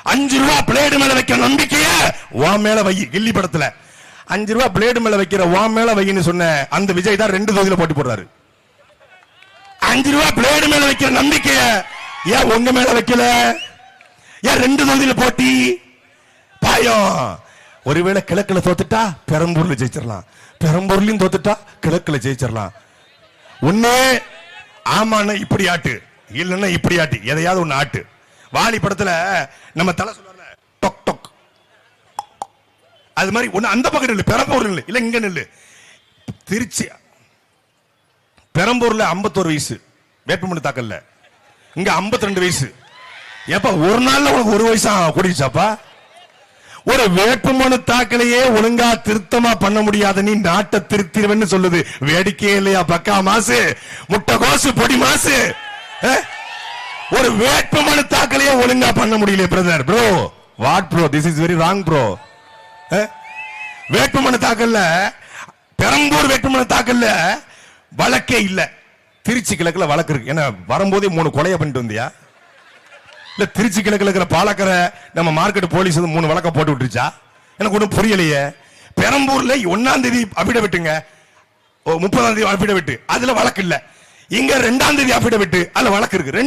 5 ரூபா பிளேடு மேல வைக்கிற நம்பிக்கைய உன் மேல வை. கில்லி படத்துல 5 ரூபா பிளேடு மேல வைக்கிற உன் மேல வைன்னு சொன்ன அந்த விஜய் தான் 2 தொகுதியில போட்டி போடுறாரு. 5 ரூபா பிளேடு மேல வைக்கிற நம்பிக்கைய ஏன் உங்க மேல வைக்கல? ஏன் 2 தொகுதியில போட்டி? பாயம். ஒருவேளை கிழக்குல தோத்துட்டா பெரம்பூர்ல ஜெயிச்சிடலாம், பெரம்பூர்லயும் தோத்துட்டா கிழக்குல ஜெயிச்சிடலாம். ஒண்ணு ஆமாண்ணா இப்படி ஆட்டு, இல்லன்னா இப்படி ஆட்டு, எதையாவது ஒண்ணு ஆட்டு. வாலி படத்துல நம்ம தலை சொல்ல டொக் டொக், அது மாதிரி ஒண்ணு அந்த பக்கம் நில்லு, பெரம்பூர் நில்லு, இல்ல இங்க நில்லு. திருச்சி பெரம்பூர்ல 51 வயசு வேட்புமனு தாக்கல்ல, இங்க 52 வயசு. ஏப்பா ஒரு நாள்ல உனக்கு 1 வயசா கூடிச்சாப்பா? ஒரு வேட்புமனு தாக்கலையே ஒழுங்கா திருத்தமா பண்ண முடியாத நீ நாட்டை திருத்திருவன்னு சொல்லுது. வேடிக்கையே இல்லையா? பக்கா மாசு, முட்டை கோசு, பொடி மாசு. ஒரு வேட்புமனு தாக்கலையே ஒழுங்கா பண்ண முடியல brother. Bro what bro, this is very wrong bro. வேட்புமனு தாக்கல்ல, பெரம்பூர் வேட்புமனு தாக்கல்ல வழக்கே இல்ல. திருச்சி கிழக்குல வழக்கு இருக்கு. ஏன்னா வரும்போதே 3 கொலையை பண்ணிட்டு வந்தியா? இல்ல திருச்சி கிழக்குல இருக்கிற பாலக்கரை நம்ம மார்க்கெட் போலீஸ் 3 வழக்க போட்டு விட்டுருச்சா? எனக்கு ஒன்றும் புரியலையே. பெரம்பூர்ல 1ஆம் தேதி அபிடவிட்டுங்க, 30ஆம் தேதி அபிடவிட்டு, அதுல வழக்கு இல்ல. இங்க 2ஆம் தேதி அபிடவிட்டு, அதுல வழக்கு இருக்கு.